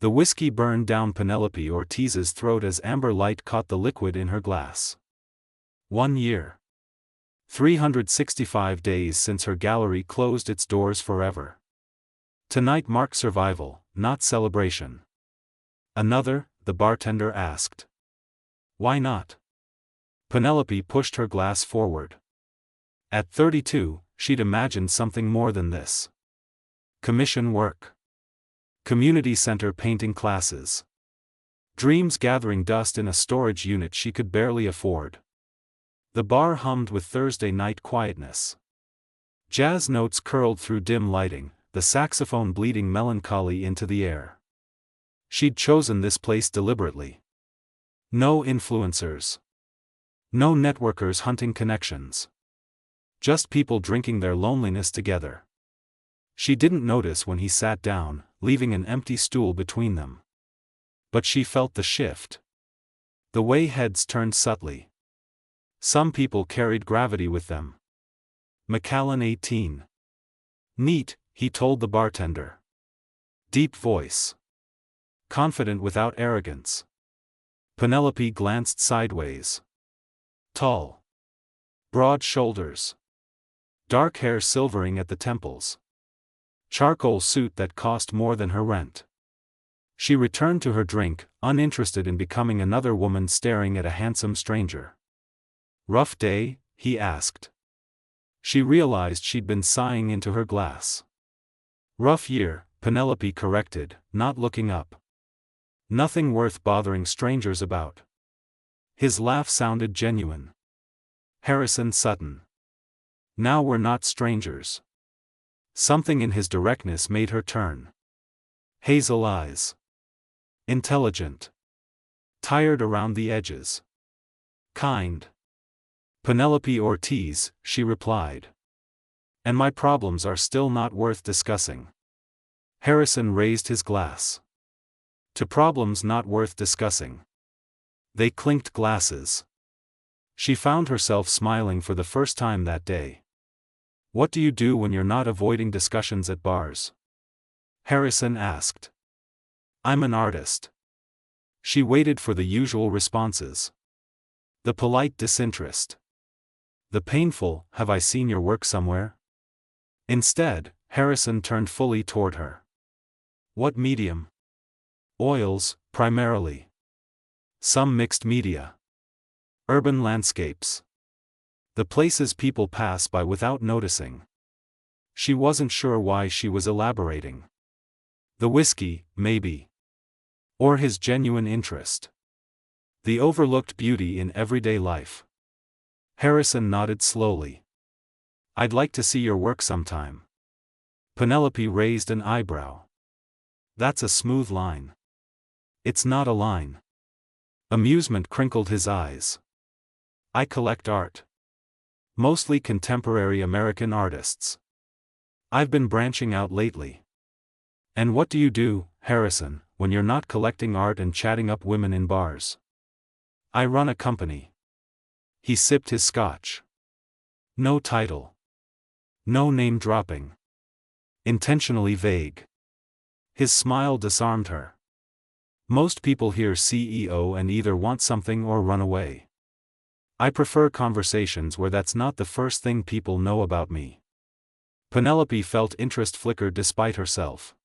The whiskey burned down Penelope Ortiz's throat as amber light caught the liquid in her glass. 1 year. 365 days since her gallery closed its doors forever. Tonight marked survival, not celebration. Another? The bartender asked. Why not? Penelope pushed her glass forward. At 32, she'd imagined something more than this. Commission work. Community center painting classes. Dreams gathering dust in a storage unit she could barely afford. The bar hummed with Thursday night quietness. Jazz notes curled through dim lighting, the saxophone bleeding melancholy into the air. She'd chosen this place deliberately. No influencers. No networkers hunting connections. Just people drinking their loneliness together. She didn't notice when he sat down, leaving an empty stool between them. But she felt the shift. The way heads turned subtly. Some people carried gravity with them. Macallan 18. Neat, he told the bartender. Deep voice. Confident without arrogance. Penelope glanced sideways. Tall. Broad shoulders. Dark hair silvering at the temples. Charcoal suit that cost more than her rent. She returned to her drink, uninterested in becoming another woman staring at a handsome stranger. Rough day? He asked. She realized she'd been sighing into her glass. Rough year, Penelope corrected, not looking up. Nothing worth bothering strangers about. His laugh sounded genuine. Harrison Sutton. Now we're not strangers. Something in his directness made her turn. Hazel eyes. Intelligent. Tired around the edges. Kind. Penelope Ortiz, she replied. And my problems are still not worth discussing. Harrison raised his glass. To problems not worth discussing. They clinked glasses. She found herself smiling for the first time that day. What do you do when you're not avoiding discussions at bars? Harrison asked. I'm an artist. She waited for the usual responses. The polite disinterest. The painful, have I seen your work somewhere? Instead, Harrison turned fully toward her. What medium? Oils, primarily. Some mixed media. Urban landscapes. The places people pass by without noticing. She wasn't sure why she was elaborating. The whiskey, maybe. Or his genuine interest. The overlooked beauty in everyday life. Harrison nodded slowly. I'd like to see your work sometime. Penelope raised an eyebrow. That's a smooth line. It's not a line. Amusement crinkled his eyes. I collect art. Mostly contemporary American artists. I've been branching out lately. And what do you do, Harrison, when you're not collecting art and chatting up women in bars? I run a company. He sipped his scotch. No title. No name dropping. Intentionally vague. His smile disarmed her. Most people hear CEO and either want something or run away. I prefer conversations where that's not the first thing people know about me. Penelope felt interest flicker despite herself.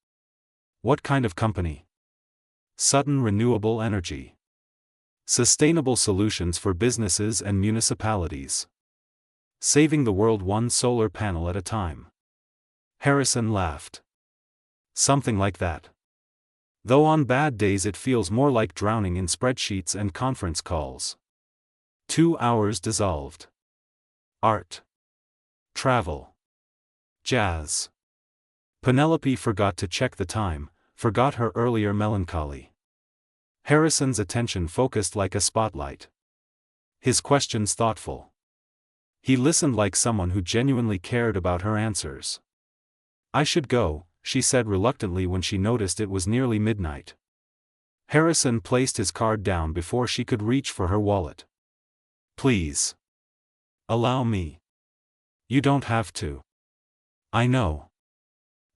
What kind of company? Sutton Renewable Energy. Sustainable solutions for businesses and municipalities. Saving the world one solar panel at a time. Harrison laughed. Something like that. Though on bad days it feels more like drowning in spreadsheets and conference calls. 2 hours dissolved. Art. Travel. Jazz. Penelope forgot to check the time, forgot her earlier melancholy. Harrison's attention focused like a spotlight. His questions thoughtful. He listened like someone who genuinely cared about her answers. I should go, she said reluctantly when she noticed it was nearly midnight. Harrison placed his card down before she could reach for her wallet. Please. Allow me. You don't have to. I know.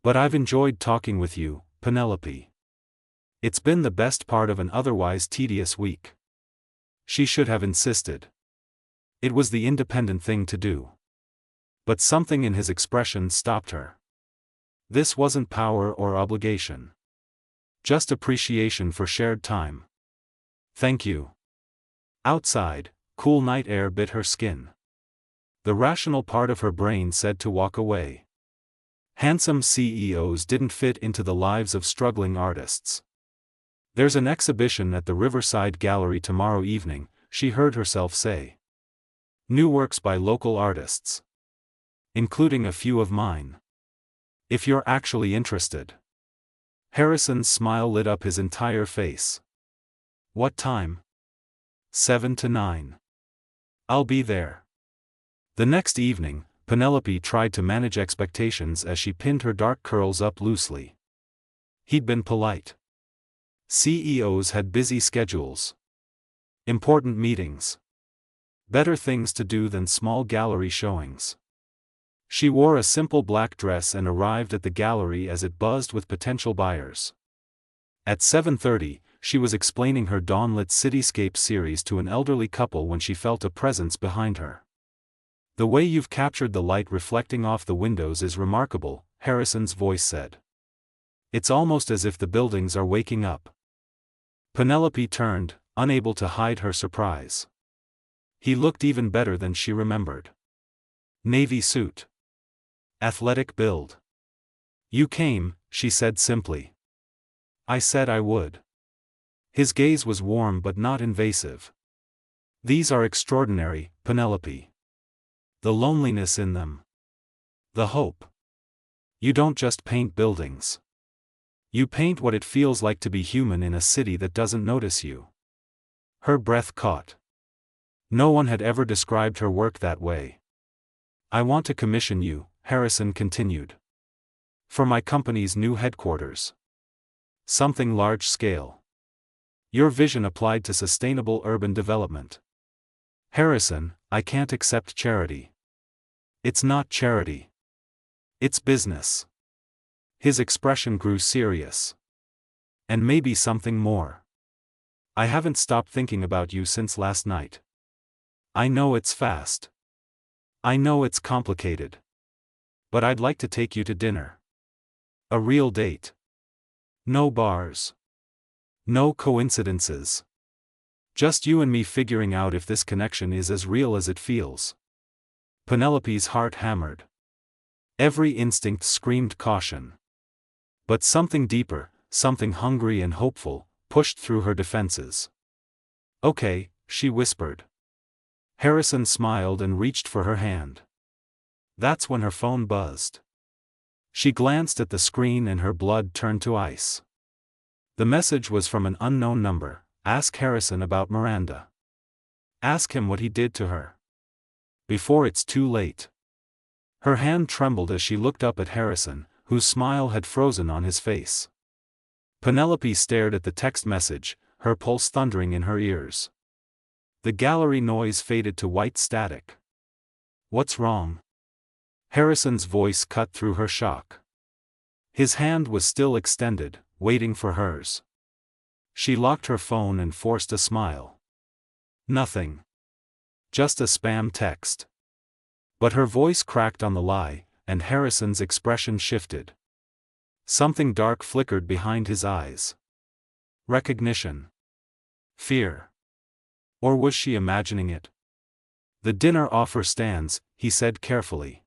But I've enjoyed talking with you, Penelope. It's been the best part of an otherwise tedious week. She should have insisted. It was the independent thing to do. But something in his expression stopped her. This wasn't power or obligation. Just appreciation for shared time. Thank you. Outside, cool night air bit her skin. The rational part of her brain said to walk away. Handsome CEOs didn't fit into the lives of struggling artists. There's an exhibition at the Riverside Gallery tomorrow evening, she heard herself say. New works by local artists. Including a few of mine. If you're actually interested. Harrison's smile lit up his entire face. What time? 7 to 9. I'll be there. The next evening, Penelope tried to manage expectations as she pinned her dark curls up loosely. He'd been polite. CEOs had busy schedules. Important meetings. Better things to do than small gallery showings. She wore a simple black dress and arrived at the gallery as it buzzed with potential buyers. At 7:30, she was explaining her dawnlit cityscape series to an elderly couple when she felt a presence behind her. The way you've captured the light reflecting off the windows is remarkable, Harrison's voice said. It's almost as if the buildings are waking up. Penelope turned, unable to hide her surprise. He looked even better than she remembered. Navy suit. Athletic build. You came, she said simply. I said I would. His gaze was warm but not invasive. These are extraordinary, Penelope. The loneliness in them. The hope. You don't just paint buildings. You paint what it feels like to be human in a city that doesn't notice you. Her breath caught. No one had ever described her work that way. I want to commission you, Harrison continued. For my company's new headquarters. Something large scale. Your vision applied to sustainable urban development. Harrison, I can't accept charity. It's not charity. It's business. His expression grew serious. And maybe something more. I haven't stopped thinking about you since last night. I know it's fast. I know it's complicated. But I'd like to take you to dinner. A real date. No bars. No coincidences. Just you and me figuring out if this connection is as real as it feels. Penelope's heart hammered. Every instinct screamed caution. But something deeper, something hungry and hopeful, pushed through her defenses. Okay, she whispered. Harrison smiled and reached for her hand. That's when her phone buzzed. She glanced at the screen and her blood turned to ice. The message was from an unknown number. Ask Harrison about Miranda. Ask him what he did to her. Before it's too late. Her hand trembled as she looked up at Harrison, whose smile had frozen on his face. Penelope stared at the text message, her pulse thundering in her ears. The gallery noise faded to white static. What's wrong? Harrison's voice cut through her shock. His hand was still extended, waiting for hers. She locked her phone and forced a smile. Nothing. Just a spam text. But her voice cracked on the lie, and Harrison's expression shifted. Something dark flickered behind his eyes. Recognition. Fear. Or was she imagining it? The dinner offer stands, he said carefully.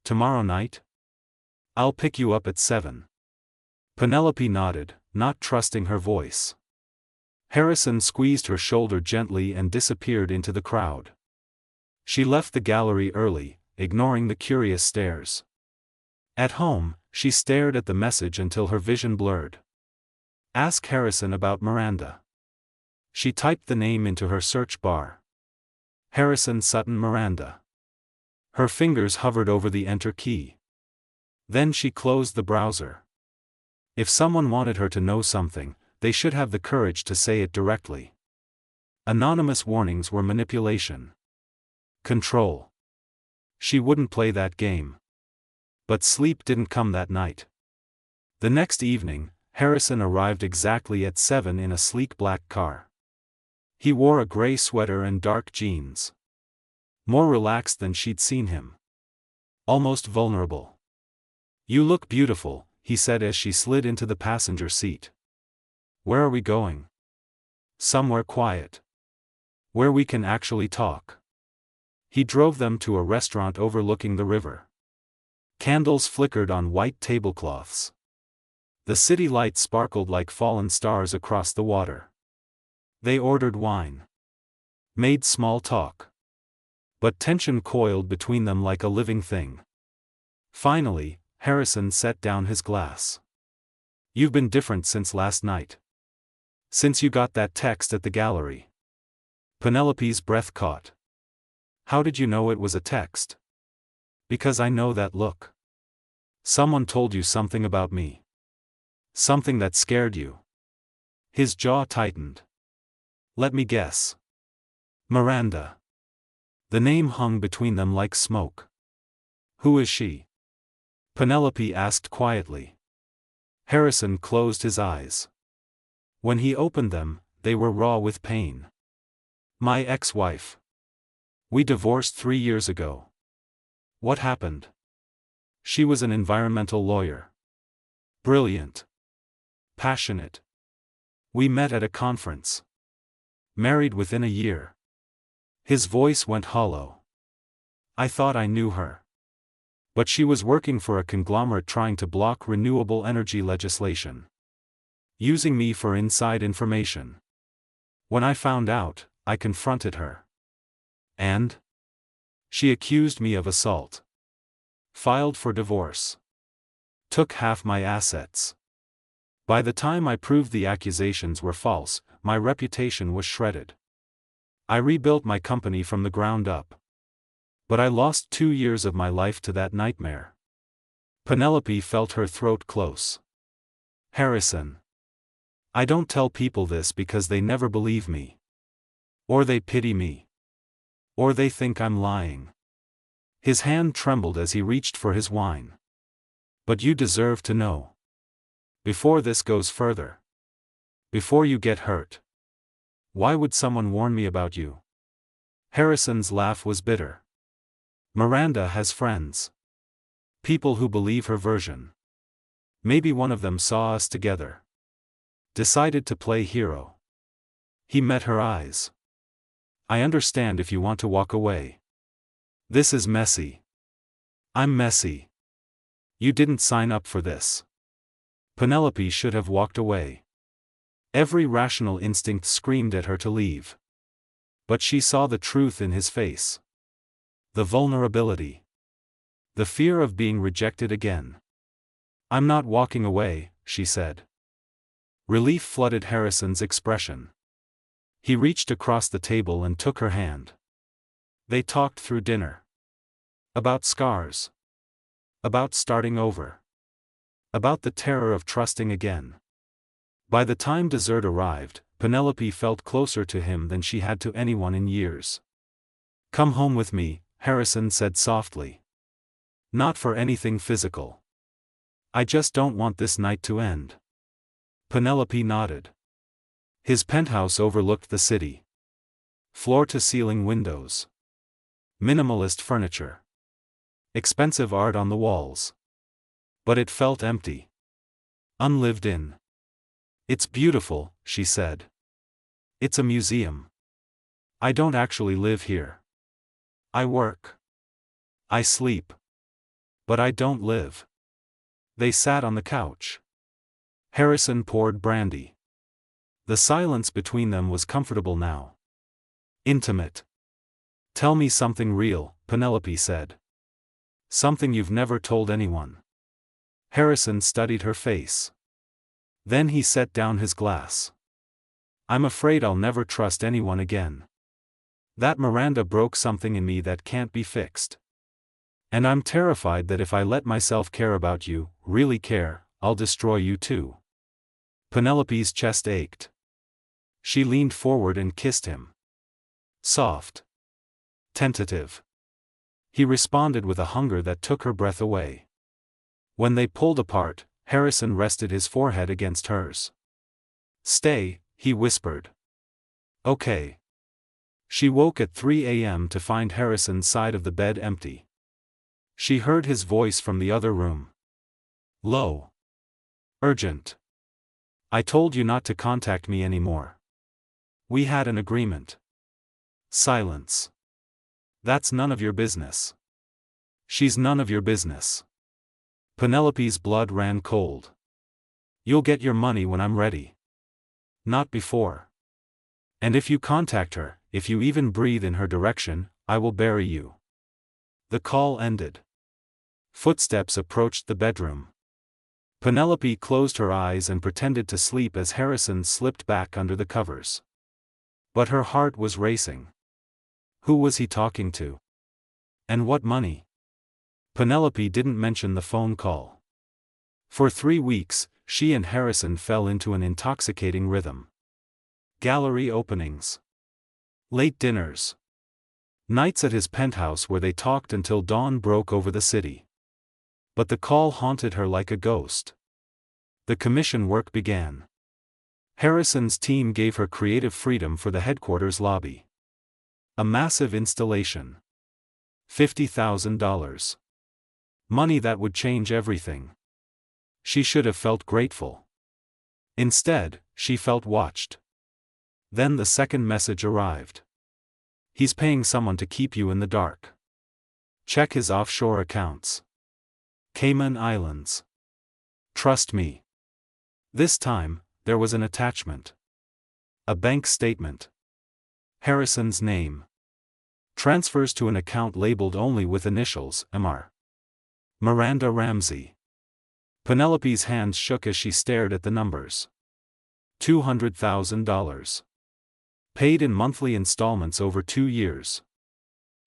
Tomorrow night? I'll pick you up at 7. Penelope nodded, not trusting her voice. Harrison squeezed her shoulder gently and disappeared into the crowd. She left the gallery early, ignoring the curious stares. At home, she stared at the message until her vision blurred. Ask Harrison about Miranda. She typed the name into her search bar. Harrison Sutton Miranda. Her fingers hovered over the enter key. Then she closed the browser. If someone wanted her to know something, they should have the courage to say it directly. Anonymous warnings were manipulation. Control. She wouldn't play that game. But sleep didn't come that night. The next evening, Harrison arrived exactly at 7 in a sleek black car. He wore a gray sweater and dark jeans. More relaxed than she'd seen him. Almost vulnerable. "You look beautiful," he said as she slid into the passenger seat. "Where are we going?" "Somewhere quiet. Where we can actually talk." He drove them to a restaurant overlooking the river. Candles flickered on white tablecloths. The city lights sparkled like fallen stars across the water. They ordered wine. Made small talk. But tension coiled between them like a living thing. Finally, Harrison set down his glass. "You've been different since last night. Since you got that text at the gallery." Penelope's breath caught. "How did you know it was a text?" "Because I know that look. Someone told you something about me. Something that scared you." His jaw tightened. "Let me guess. Miranda." The name hung between them like smoke. "Who is she?" Penelope asked quietly. Harrison closed his eyes. When he opened them, they were raw with pain. "My ex-wife. We divorced 3 years ago." "What happened?" "She was an environmental lawyer. Brilliant. Passionate. We met at a conference. Married within a year." His voice went hollow. "I thought I knew her. But she was working for a conglomerate trying to block renewable energy legislation. Using me for inside information. When I found out, I confronted her. And? She accused me of assault. Filed for divorce. Took half my assets. By the time I proved the accusations were false, my reputation was shredded. I rebuilt my company from the ground up. But I lost 2 years of my life to that nightmare." Penelope felt her throat close. "Harrison. I don't tell people this because they never believe me. Or they pity me. Or they think I'm lying." His hand trembled as he reached for his wine. "But you deserve to know. Before this goes further. Before you get hurt. Why would someone warn me about you?" Harrison's laugh was bitter. "Miranda has friends. People who believe her version. Maybe one of them saw us together. Decided to play hero." He met her eyes. "I understand if you want to walk away. This is messy. I'm messy. You didn't sign up for this." Penelope should have walked away. Every rational instinct screamed at her to leave. But she saw the truth in his face. The vulnerability. The fear of being rejected again. "I'm not walking away," she said. Relief flooded Harrison's expression. He reached across the table and took her hand. They talked through dinner. About scars. About starting over. About the terror of trusting again. By the time dessert arrived, Penelope felt closer to him than she had to anyone in years. "Come home with me," Harrison said softly. "Not for anything physical. I just don't want this night to end." Penelope nodded. His penthouse overlooked the city. Floor-to-ceiling windows. Minimalist furniture. Expensive art on the walls. But it felt empty. Unlived in. "It's beautiful," she said. "It's a museum. I don't actually live here. I work. I sleep. But I don't live." They sat on the couch. Harrison poured brandy. The silence between them was comfortable now. Intimate. "Tell me something real," Penelope said. "Something you've never told anyone." Harrison studied her face. Then he set down his glass. "I'm afraid I'll never trust anyone again. That Miranda broke something in me that can't be fixed. And I'm terrified that if I let myself care about you, really care, I'll destroy you too." Penelope's chest ached. She leaned forward and kissed him. Soft. Tentative. He responded with a hunger that took her breath away. When they pulled apart, Harrison rested his forehead against hers. "Stay," he whispered. "Okay." She woke at 3 a.m. to find Harrison's side of the bed empty. She heard his voice from the other room. "Low. Urgent. I told you not to contact me anymore. We had an agreement." Silence. "That's none of your business." "She's none of your business." Penelope's blood ran cold. "You'll get your money when I'm ready. Not before. And if you contact her, if you even breathe in her direction, I will bury you." The call ended. Footsteps approached the bedroom. Penelope closed her eyes and pretended to sleep as Harrison slipped back under the covers. But her heart was racing. Who was he talking to? And what money? Penelope didn't mention the phone call. For 3 weeks, she and Harrison fell into an intoxicating rhythm. Gallery openings. Late dinners. Nights at his penthouse where they talked until dawn broke over the city. But the call haunted her like a ghost. The commission work began. Harrison's team gave her creative freedom for the headquarters lobby. A massive installation. $50,000. Money that would change everything. She should have felt grateful. Instead, she felt watched. Then the second message arrived. "He's paying someone to keep you in the dark. Check his offshore accounts. Cayman Islands. Trust me." This time, there was an attachment. A bank statement. Harrison's name. Transfers to an account labeled only with initials, Mr. Miranda Ramsey. Penelope's hands shook as she stared at the numbers. $200,000. Paid in monthly installments over 2 years.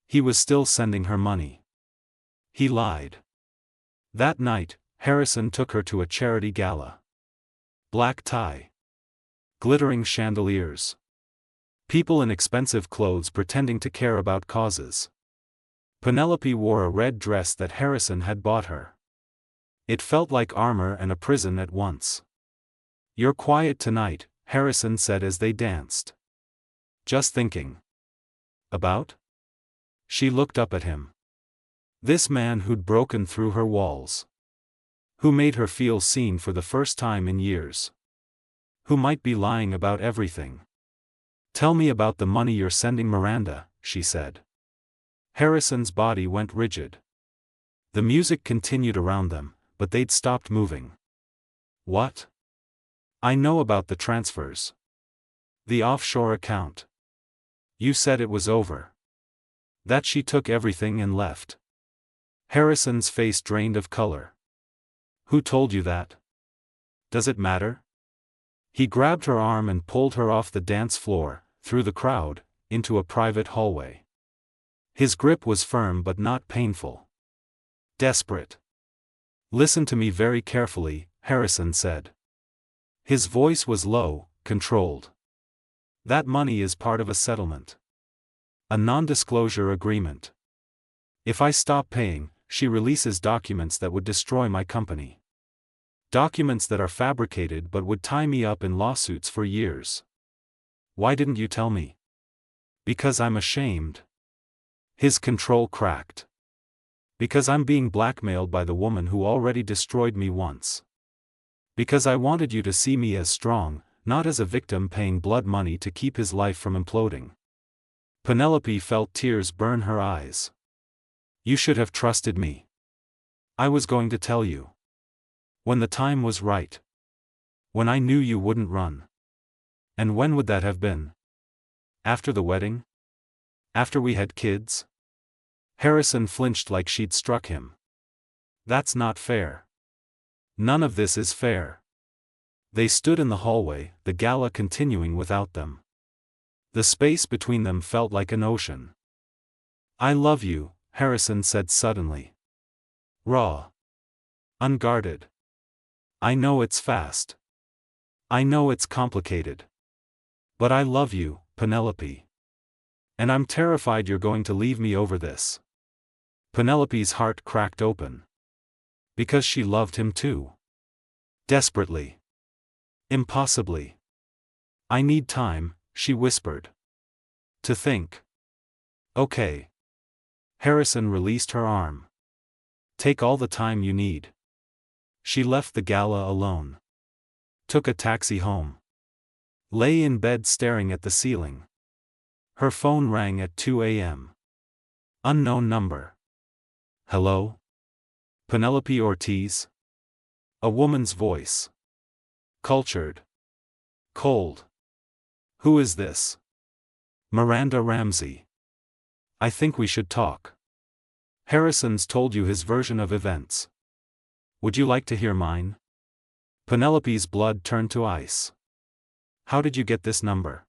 He was still sending her money. He lied. That night, Harrison took her to a charity gala. Black tie. Glittering chandeliers. People in expensive clothes pretending to care about causes. Penelope wore a red dress that Harrison had bought her. It felt like armor and a prison at once. "You're quiet tonight," Harrison said as they danced. "Just thinking." "About?" She looked up at him. This man who'd broken through her walls. Who made her feel seen for the first time in years. Who might be lying about everything. "Tell me about the money you're sending Miranda," she said. Harrison's body went rigid. The music continued around them, but they'd stopped moving. "What?" "I know about the transfers. The offshore account. You said it was over. That she took everything and left." Harrison's face drained of color. "Who told you that? Does it matter?" He grabbed her arm and pulled her off the dance floor, through the crowd, into a private hallway. His grip was firm but not painful. Desperate. "Listen to me very carefully," Harrison said. His voice was low, controlled. "That money is part of a settlement. A non-disclosure agreement. If I stop paying, she releases documents that would destroy my company. Documents that are fabricated but would tie me up in lawsuits for years. Why didn't you tell me?" "Because I'm ashamed." His control cracked. "Because I'm being blackmailed by the woman who already destroyed me once. Because I wanted you to see me as strong, not as a victim paying blood money to keep his life from imploding." Penelope felt tears burn her eyes. "You should have trusted me. I was going to tell you. When the time was right. When I knew you wouldn't run." "And when would that have been? After the wedding? After we had kids?" Harrison flinched like she'd struck him. "That's not fair. None of this is fair." They stood in the hallway, the gala continuing without them. The space between them felt like an ocean. "I love you," Harrison said suddenly. Raw. Unguarded. "I know it's fast. I know it's complicated. But I love you, Penelope. And I'm terrified you're going to leave me over this." Penelope's heart cracked open. Because she loved him too. Desperately. Impossibly. I need time, she whispered. To think. Okay. Harrison released her arm. Take all the time you need. She left the gala alone. Took a taxi home. Lay in bed staring at the ceiling. Her phone rang at 2 a.m. Unknown number. Hello? Penelope Ortiz? A woman's voice. Cultured. Cold. Who is this? Miranda Ramsey. I think we should talk. Harrison's told you his version of events. Would you like to hear mine? Penelope's blood turned to ice. How did you get this number?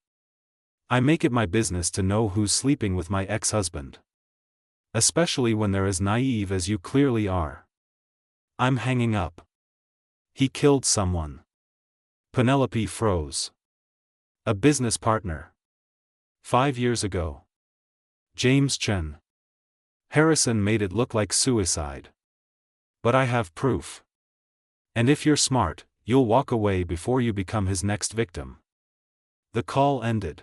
I make it my business to know who's sleeping with my ex-husband. Especially when they're as naive as you clearly are. I'm hanging up. He killed someone. Penelope froze. A business partner. 5 years ago. James Chen. Harrison made it look like suicide. But I have proof. And if you're smart, you'll walk away before you become his next victim. The call ended.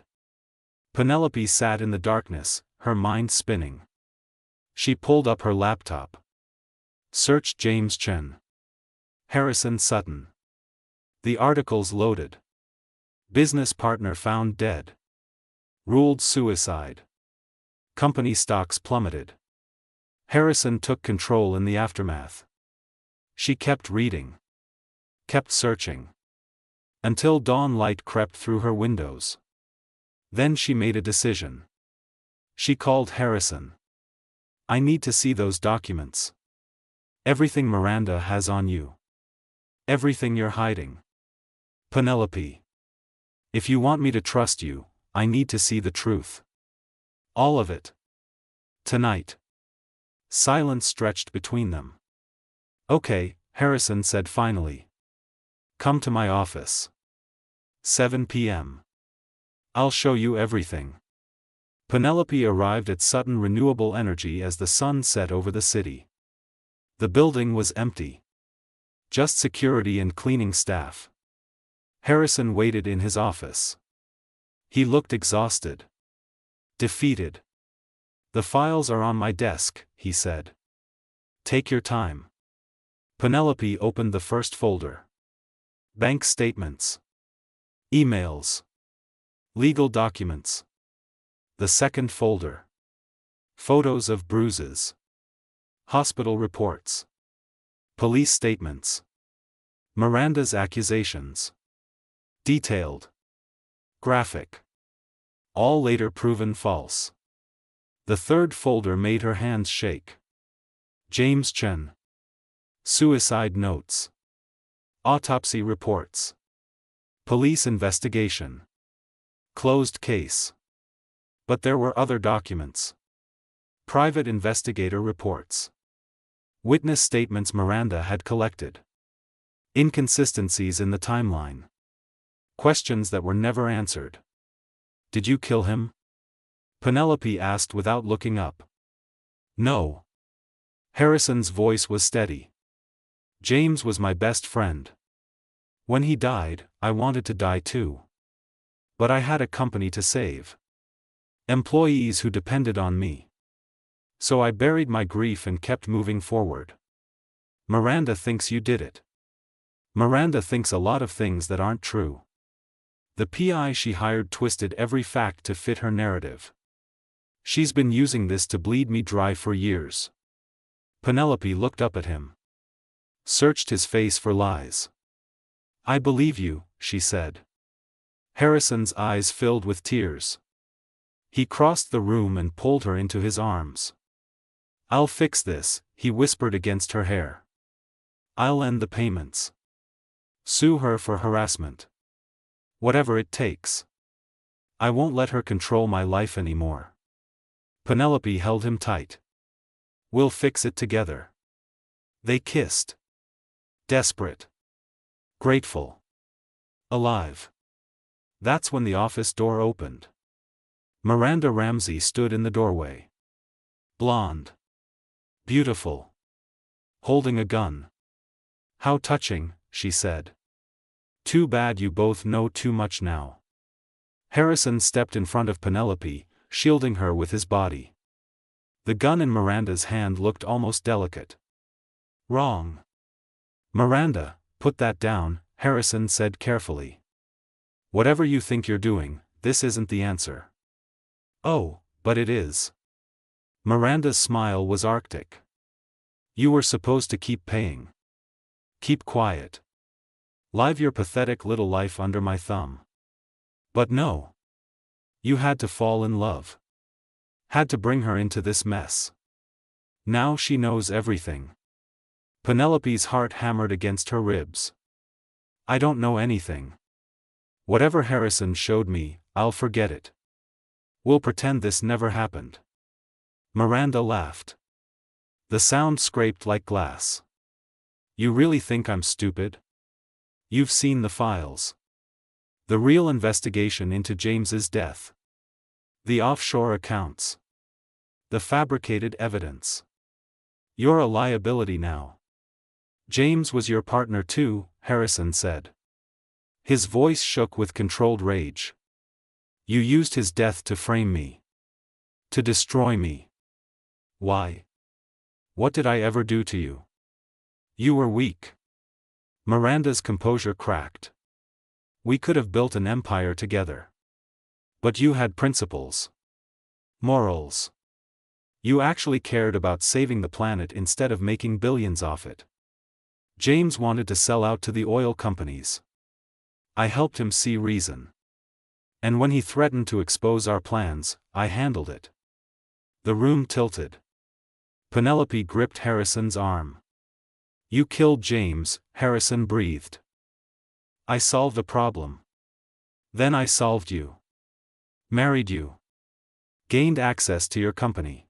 Penelope sat in the darkness, her mind spinning. She pulled up her laptop. Searched James Chen. Harrison Sutton. The articles loaded. Business partner found dead. Ruled suicide. Company stocks plummeted. Harrison took control in the aftermath. She kept reading. Kept searching. Until dawn light crept through her windows. Then she made a decision. She called Harrison. I need to see those documents. Everything Miranda has on you. Everything you're hiding. Penelope. If you want me to trust you, I need to see the truth. All of it. Tonight. Silence stretched between them. Okay, Harrison said finally. Come to my office. 7 p.m. I'll show you everything. Penelope arrived at Sutton Renewable Energy as the sun set over the city. The building was empty. Just security and cleaning staff. Harrison waited in his office. He looked exhausted. Defeated. The files are on my desk, he said. Take your time. Penelope opened the first folder. Bank statements. Emails. Legal documents. The second folder. Photos of bruises. Hospital reports. Police statements. Miranda's accusations. Detailed. Graphic. All later proven false. The third folder made her hands shake. James Chen. Suicide notes. Autopsy reports. Police investigation. Closed case. But there were other documents. Private investigator reports. Witness statements Miranda had collected. Inconsistencies in the timeline. Questions that were never answered. Did you kill him? Penelope asked without looking up. No. Harrison's voice was steady. James was my best friend. When he died, I wanted to die too. But I had a company to save. Employees who depended on me. So I buried my grief and kept moving forward. Miranda thinks you did it. Miranda thinks a lot of things that aren't true. The PI she hired twisted every fact to fit her narrative. She's been using this to bleed me dry for years. Penelope looked up at him. Searched his face for lies. I believe you, she said. Harrison's eyes filled with tears. He crossed the room and pulled her into his arms. I'll fix this, he whispered against her hair. I'll end the payments. Sue her for harassment. Whatever it takes. I won't let her control my life anymore. Penelope held him tight. We'll fix it together. They kissed. Desperate. Grateful. Alive. That's when the office door opened. Miranda Ramsey stood in the doorway. Blonde. Beautiful. Holding a gun. How touching, she said. Too bad you both know too much now. Harrison stepped in front of Penelope, shielding her with his body. The gun in Miranda's hand looked almost delicate. Wrong. Miranda, put that down, Harrison said carefully. Whatever you think you're doing, this isn't the answer. Oh, but it is. Miranda's smile was arctic. You were supposed to keep paying. Keep quiet. Live your pathetic little life under my thumb. But no. You had to fall in love. Had to bring her into this mess. Now she knows everything. Penelope's heart hammered against her ribs. I don't know anything. Whatever Harrison showed me, I'll forget it. We'll pretend this never happened. Miranda laughed. The sound scraped like glass. You really think I'm stupid? You've seen the files. The real investigation into James's death. The offshore accounts. The fabricated evidence. You're a liability now. James was your partner too, Harrison said. His voice shook with controlled rage. You used his death to frame me. To destroy me. Why? What did I ever do to you? You were weak. Miranda's composure cracked. We could have built an empire together. But you had principles. Morals. You actually cared about saving the planet instead of making billions off it. James wanted to sell out to the oil companies. I helped him see reason. And when he threatened to expose our plans, I handled it. The room tilted. Penelope gripped Harrison's arm. You killed James, Harrison breathed. I solved the problem. Then I solved you. Married you. Gained access to your company.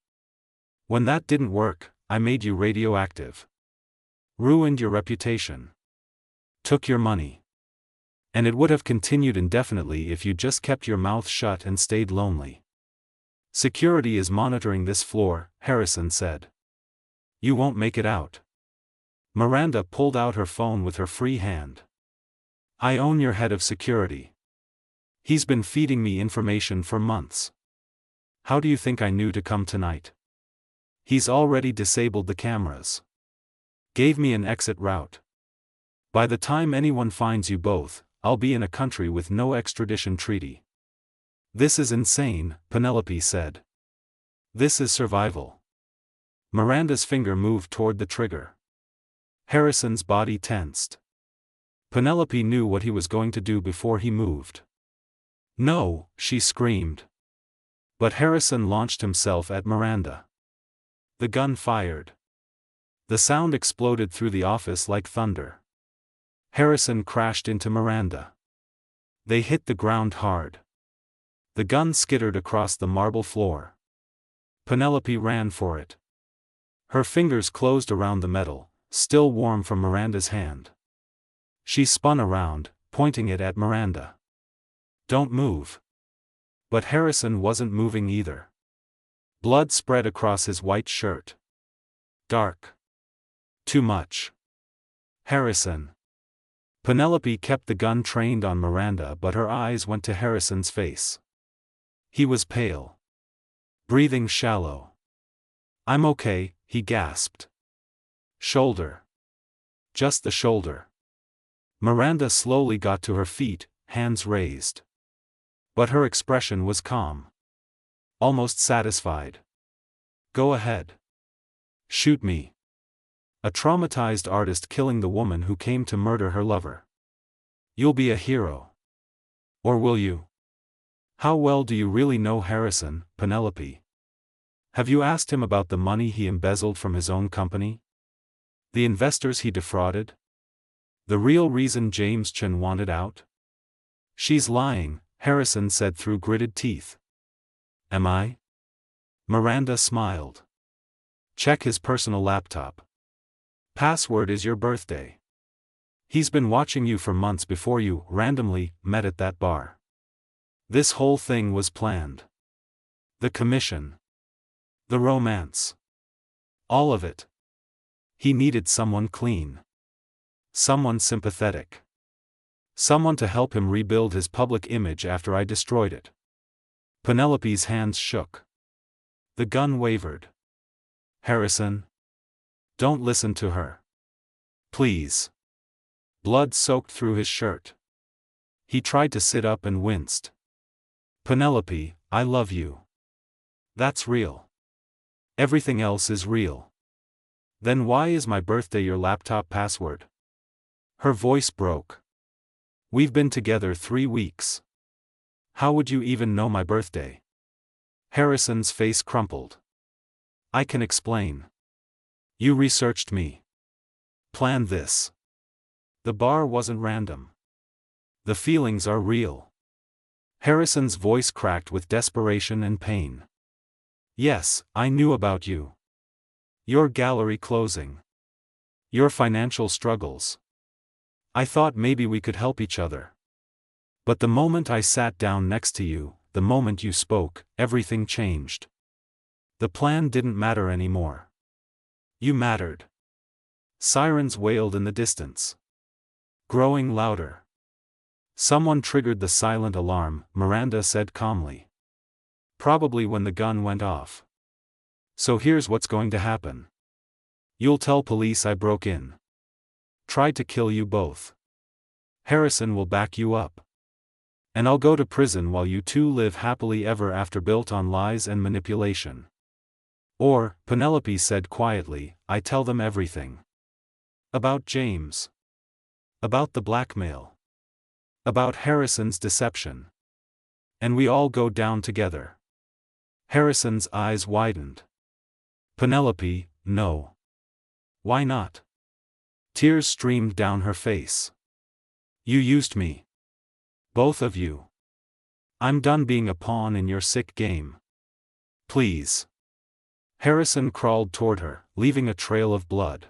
When that didn't work, I made you radioactive. Ruined your reputation. Took your money. And it would have continued indefinitely if you just kept your mouth shut and stayed lonely. Security is monitoring this floor, Harrison said. You won't make it out. Miranda pulled out her phone with her free hand. I own your head of security. He's been feeding me information for months. How do you think I knew to come tonight? He's already disabled the cameras. Gave me an exit route. By the time anyone finds you both, I'll be in a country with no extradition treaty. This is insane, Penelope said. This is survival. Miranda's finger moved toward the trigger. Harrison's body tensed. Penelope knew what he was going to do before he moved. No, she screamed. But Harrison launched himself at Miranda. The gun fired. The sound exploded through the office like thunder. Harrison crashed into Miranda. They hit the ground hard. The gun skittered across the marble floor. Penelope ran for it. Her fingers closed around the metal, still warm from Miranda's hand. She spun around, pointing it at Miranda. Don't move. But Harrison wasn't moving either. Blood spread across his white shirt. Dark. Too much. Harrison. Penelope kept the gun trained on Miranda, but her eyes went to Harrison's face. He was pale. Breathing shallow. I'm okay, he gasped. Shoulder. Just the shoulder. Miranda slowly got to her feet, hands raised. But her expression was calm. Almost satisfied. Go ahead. Shoot me. A traumatized artist killing the woman who came to murder her lover. You'll be a hero. Or will you? How well do you really know Harrison, Penelope? Have you asked him about the money he embezzled from his own company? The investors he defrauded? The real reason James Chen wanted out? She's lying, Harrison said through gritted teeth. Am I? Miranda smiled. Check his personal laptop. Password is your birthday. He's been watching you for months before you randomly met at that bar. This whole thing was planned. The commission. The romance. All of it. He needed someone clean. Someone sympathetic. Someone to help him rebuild his public image after I destroyed it. Penelope's hands shook. The gun wavered. Harrison. Don't listen to her. Please. Blood soaked through his shirt. He tried to sit up and winced. Penelope, I love you. That's real. Everything else is real. Then why is my birthday your laptop password? Her voice broke. We've been together 3 weeks. How would you even know my birthday? Harrison's face crumpled. I can explain. You researched me. Planned this. The bar wasn't random. The feelings are real. Harrison's voice cracked with desperation and pain. Yes, I knew about you. Your gallery closing. Your financial struggles. I thought maybe we could help each other. But the moment I sat down next to you, the moment you spoke, everything changed. The plan didn't matter anymore. You mattered. Sirens wailed in the distance. Growing louder. Someone triggered the silent alarm, Miranda said calmly. Probably when the gun went off. So here's what's going to happen. You'll tell police I broke in. Tried to kill you both. Harrison will back you up. And I'll go to prison while you two live happily ever after, built on lies and manipulation. Or, Penelope said quietly, I tell them everything. About James. About the blackmail. About Harrison's deception. And we all go down together. Harrison's eyes widened. Penelope, no. Why not? Tears streamed down her face. You used me. Both of you. I'm done being a pawn in your sick game. Please. Harrison crawled toward her, leaving a trail of blood.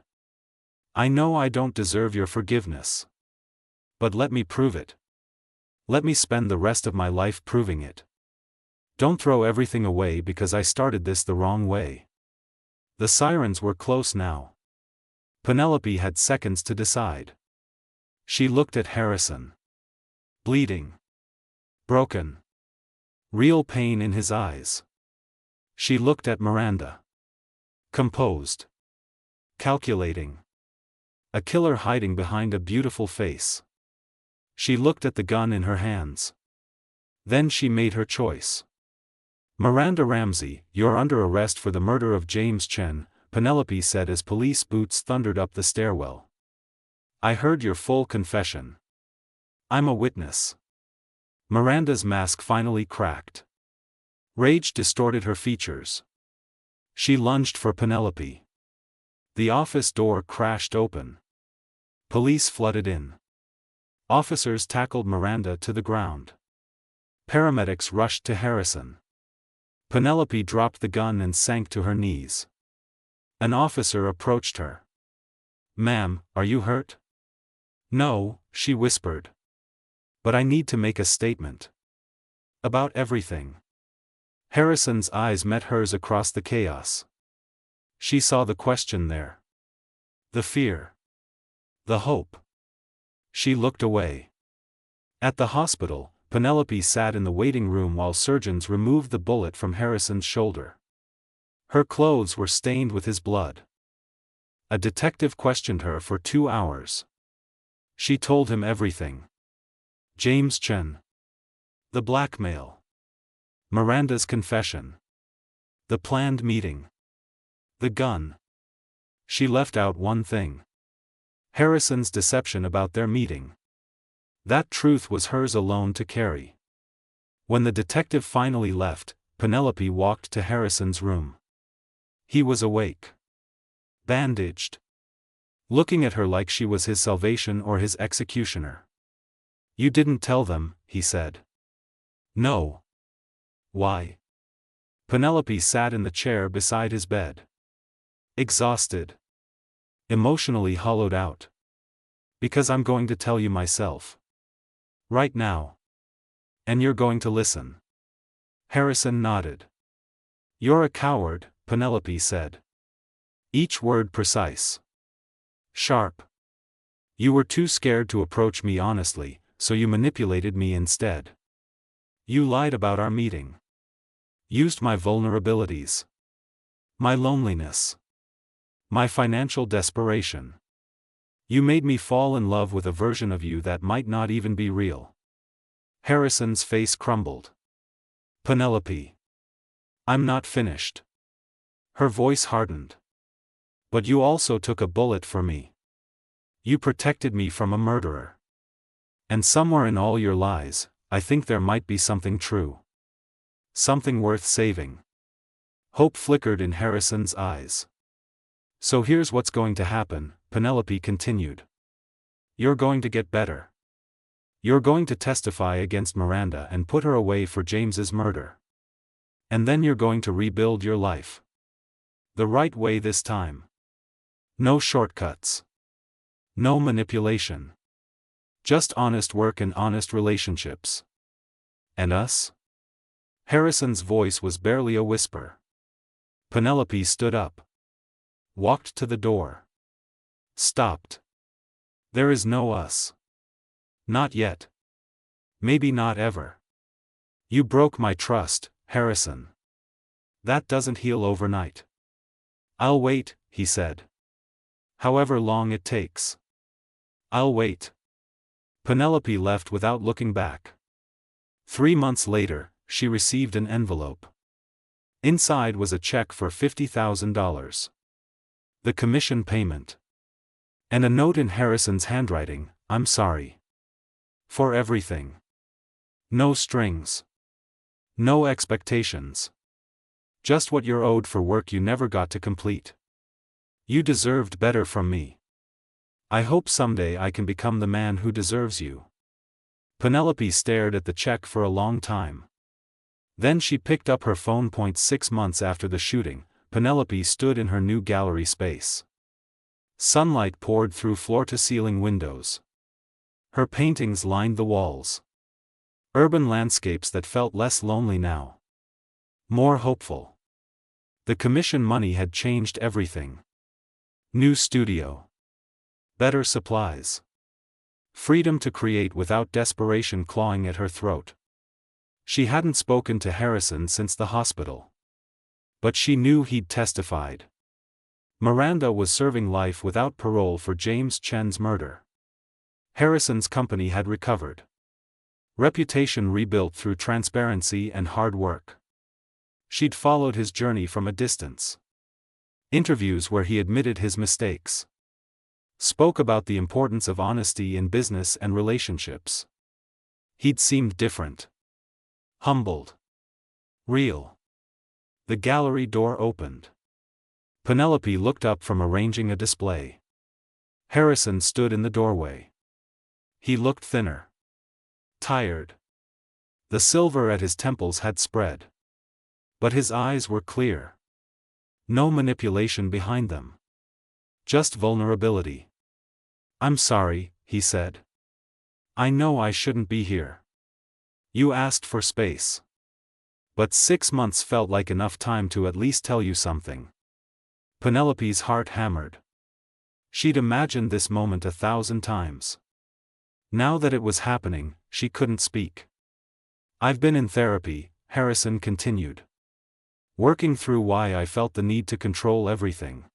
I know I don't deserve your forgiveness. But let me prove it. Let me spend the rest of my life proving it. Don't throw everything away because I started this the wrong way. The sirens were close now. Penelope had seconds to decide. She looked at Harrison. Bleeding. Broken. Real pain in his eyes. She looked at Miranda. Composed. Calculating. A killer hiding behind a beautiful face. She looked at the gun in her hands. Then she made her choice. Miranda Ramsey, you're under arrest for the murder of James Chen, Penelope said as police boots thundered up the stairwell. I heard your full confession. I'm a witness. Miranda's mask finally cracked. Rage distorted her features. She lunged for Penelope. The office door crashed open. Police flooded in. Officers tackled Miranda to the ground. Paramedics rushed to Harrison. Penelope dropped the gun and sank to her knees. An officer approached her. Ma'am, are you hurt? No, she whispered. But I need to make a statement. About everything. Harrison's eyes met hers across the chaos. She saw the question there. The fear. The hope. She looked away. At the hospital, Penelope sat in the waiting room while surgeons removed the bullet from Harrison's shoulder. Her clothes were stained with his blood. A detective questioned her for 2 hours. She told him everything. James Chen. The blackmail. Miranda's confession. The planned meeting. The gun. She left out one thing. Harrison's deception about their meeting. That truth was hers alone to carry. When the detective finally left, Penelope walked to Harrison's room. He was awake. Bandaged. Looking at her like she was his salvation or his executioner. You didn't tell them, he said. No. Why? Penelope sat in the chair beside his bed. Exhausted. Emotionally hollowed out. Because I'm going to tell you myself. Right now. And you're going to listen. Harrison nodded. You're a coward, Penelope said. Each word precise. Sharp. You were too scared to approach me honestly, so you manipulated me instead. You lied about our meeting. Used my vulnerabilities. My loneliness. My financial desperation. You made me fall in love with a version of you that might not even be real. Harrison's face crumbled. Penelope. I'm not finished. Her voice hardened. But you also took a bullet for me. You protected me from a murderer. And somewhere in all your lies, I think there might be something true. Something worth saving. Hope flickered in Harrison's eyes. So here's what's going to happen, Penelope continued. You're going to get better. You're going to testify against Miranda and put her away for James's murder. And then you're going to rebuild your life. The right way this time. No shortcuts. No manipulation. Just honest work and honest relationships. And us? Harrison's voice was barely a whisper. Penelope stood up. Walked to the door. Stopped. There is no us. Not yet. Maybe not ever. You broke my trust, Harrison. That doesn't heal overnight. I'll wait, he said. However long it takes. I'll wait. Penelope left without looking back. 3 months later, she received an envelope. Inside was a check for $50,000. The commission payment. And a note in Harrison's handwriting, I'm sorry. For everything. No strings. No expectations. Just what you're owed for work you never got to complete. You deserved better from me. I hope someday I can become the man who deserves you. Penelope stared at the check for a long time. Then she picked up her phone. 6 months after the shooting, Penelope stood in her new gallery space. Sunlight poured through floor-to-ceiling windows. Her paintings lined the walls. Urban landscapes that felt less lonely now. More hopeful. The commission money had changed everything. New studio. Better supplies. Freedom to create without desperation clawing at her throat. She hadn't spoken to Harrison since the hospital. But she knew he'd testified. Miranda was serving life without parole for James Chen's murder. Harrison's company had recovered. Reputation rebuilt through transparency and hard work. She'd followed his journey from a distance. Interviews where he admitted his mistakes. Spoke about the importance of honesty in business and relationships. He'd seemed different. Humbled. Real. The gallery door opened. Penelope looked up from arranging a display. Harrison stood in the doorway. He looked thinner. Tired. The silver at his temples had spread. But his eyes were clear. No manipulation behind them. Just vulnerability. I'm sorry, he said. I know I shouldn't be here. You asked for space. But 6 months felt like enough time to at least tell you something. Penelope's heart hammered. She'd imagined this moment 1,000 times. Now that it was happening, she couldn't speak. I've been in therapy, Harrison continued. Working through why I felt the need to control everything.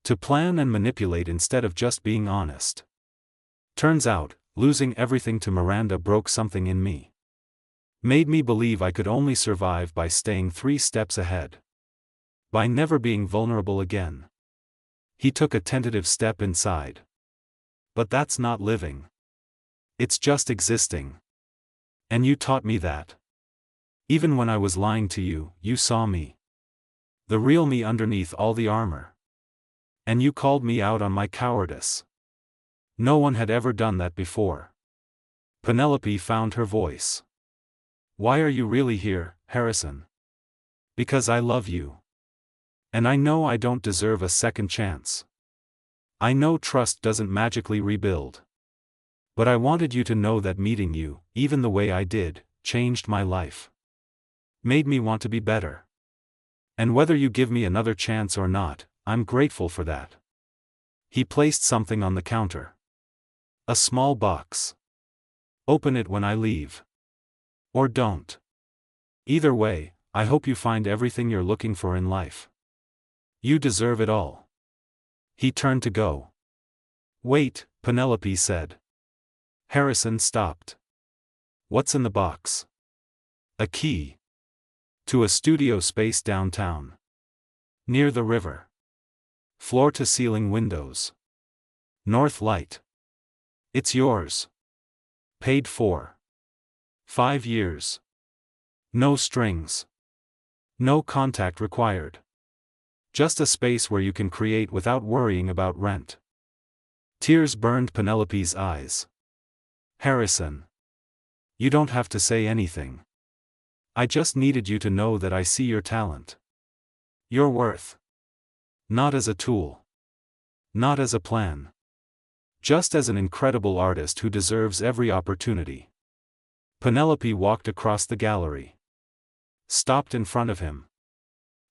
To plan and manipulate instead of just being honest. Turns out, losing everything to Miranda broke something in me. Made me believe I could only survive by staying 3 steps ahead. By never being vulnerable again. He took a tentative step inside. But that's not living. It's just existing. And you taught me that. Even when I was lying to you, you saw me. The real me underneath all the armor. And you called me out on my cowardice. No one had ever done that before. Penelope found her voice. Why are you really here, Harrison? Because I love you. And I know I don't deserve a second chance. I know trust doesn't magically rebuild. But I wanted you to know that meeting you, even the way I did, changed my life. Made me want to be better. And whether you give me another chance or not, I'm grateful for that. He placed something on the counter. A small box. Open it when I leave. Or don't. Either way, I hope you find everything you're looking for in life. You deserve it all. He turned to go. Wait, Penelope said. Harrison stopped. What's in the box? A key. To a studio space downtown. Near the river. Floor-to-ceiling windows. North light. It's yours. Paid for. 5 years. No strings. No contact required. Just a space where you can create without worrying about rent. Tears burned Penelope's eyes. Harrison. You don't have to say anything. I just needed you to know that I see your talent. Your worth. Not as a tool. Not as a plan. Just as an incredible artist who deserves every opportunity. Penelope walked across the gallery. Stopped in front of him.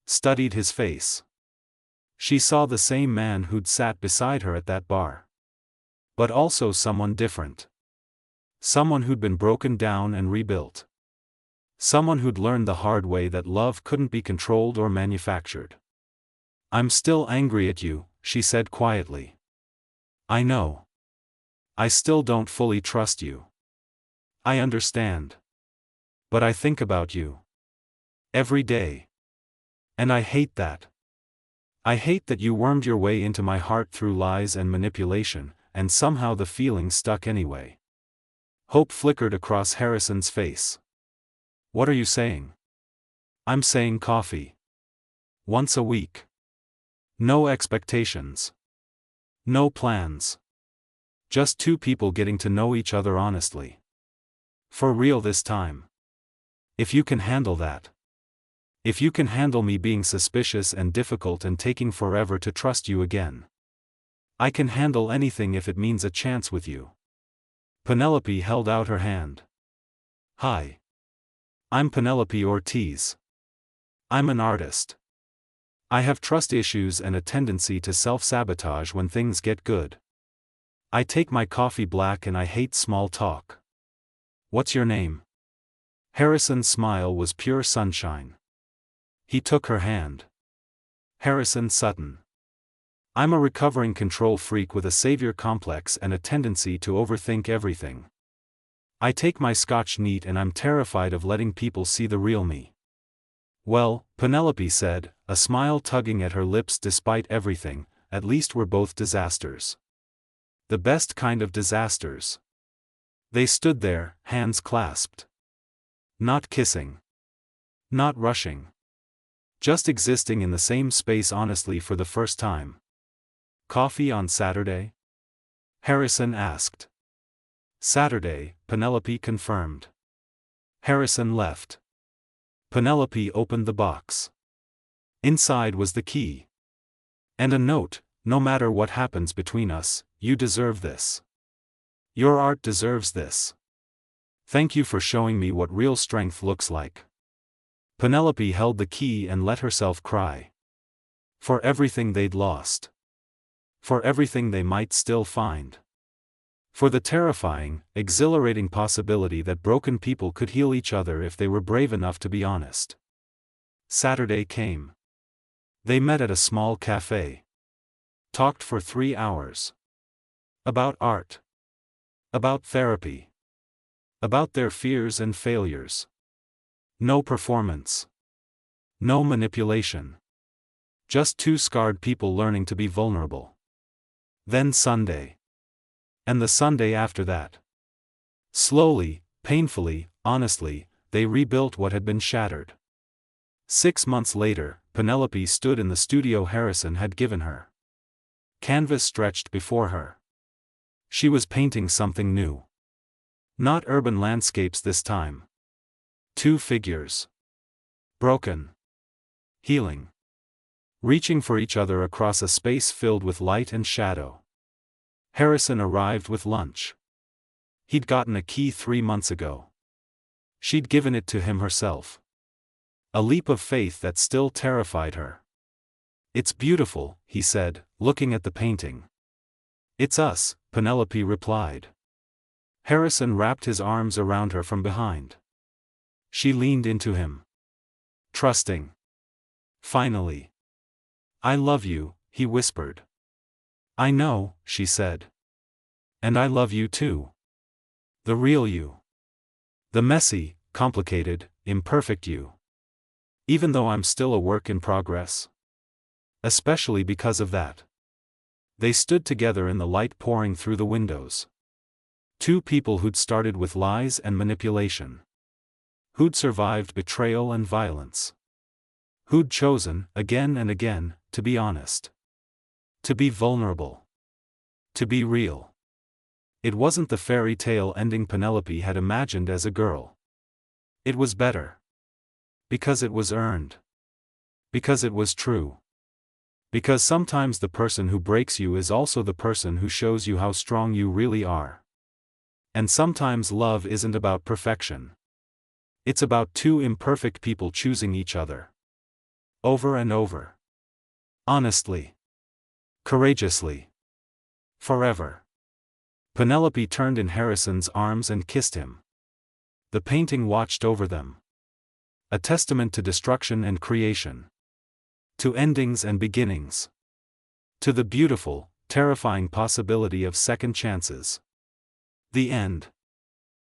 Studied his face. She saw the same man who'd sat beside her at that bar. But also someone different. Someone who'd been broken down and rebuilt. Someone who'd learned the hard way that love couldn't be controlled or manufactured. I'm still angry at you, she said quietly. I know. I still don't fully trust you. I understand. But I think about you. Every day. And I hate that. I hate that you wormed your way into my heart through lies and manipulation, and somehow the feeling stuck anyway. Hope flickered across Harrison's face. What are you saying? I'm saying coffee. Once a week. No expectations. No plans. Just two people getting to know each other honestly. For real this time. If you can handle that. If you can handle me being suspicious and difficult and taking forever to trust you again. I can handle anything if it means a chance with you. Penelope held out her hand. Hi. I'm Penelope Ortiz. I'm an artist. I have trust issues and a tendency to self-sabotage when things get good. I take my coffee black and I hate small talk. What's your name? Harrison's smile was pure sunshine. He took her hand. Harrison Sutton. I'm a recovering control freak with a savior complex and a tendency to overthink everything. I take my scotch neat and I'm terrified of letting people see the real me. Well, Penelope said, a smile tugging at her lips despite everything, at least we're both disasters. The best kind of disasters. They stood there, hands clasped. Not kissing. Not rushing. Just existing in the same space honestly for the first time. Coffee on Saturday? Harrison asked. Saturday, Penelope confirmed. Harrison left. Penelope opened the box. Inside was the key. And a note, no matter what happens between us, you deserve this. Your art deserves this. Thank you for showing me what real strength looks like. Penelope held the key and let herself cry. For everything they'd lost. For everything they might still find. For the terrifying, exhilarating possibility that broken people could heal each other if they were brave enough to be honest. Saturday came. They met at a small cafe. Talked for 3 hours. About art. About therapy. About their fears and failures. No performance. No manipulation. Just two scarred people learning to be vulnerable. Then Sunday. And the Sunday after that. Slowly, painfully, honestly, they rebuilt what had been shattered. 6 months later, Penelope stood in the studio Harrison had given her. Canvas stretched before her. She was painting something new. Not urban landscapes this time. 2 figures. Broken. Healing. Reaching for each other across a space filled with light and shadow. Harrison arrived with lunch. He'd gotten a key 3 months ago. She'd given it to him herself. A leap of faith that still terrified her. It's beautiful, he said, looking at the painting. It's us, Penelope replied. Harrison wrapped his arms around her from behind. She leaned into him. Trusting. Finally. I love you, he whispered. I know, she said. And I love you too. The real you. The messy, complicated, imperfect you. Even though I'm still a work in progress. Especially because of that. They stood together in the light pouring through the windows. Two people who'd started with lies and manipulation. Who'd survived betrayal and violence. Who'd chosen, again and again, to be honest. To be vulnerable. To be real. It wasn't the fairy tale ending Penelope had imagined as a girl. It was better. Because it was earned. Because it was true. Because sometimes the person who breaks you is also the person who shows you how strong you really are. And sometimes love isn't about perfection. It's about two imperfect people choosing each other. Over and over. Honestly. Courageously. Forever. Penelope turned in Harrison's arms and kissed him. The painting watched over them. A testament to destruction and creation. To endings and beginnings. To the beautiful, terrifying possibility of second chances. The end.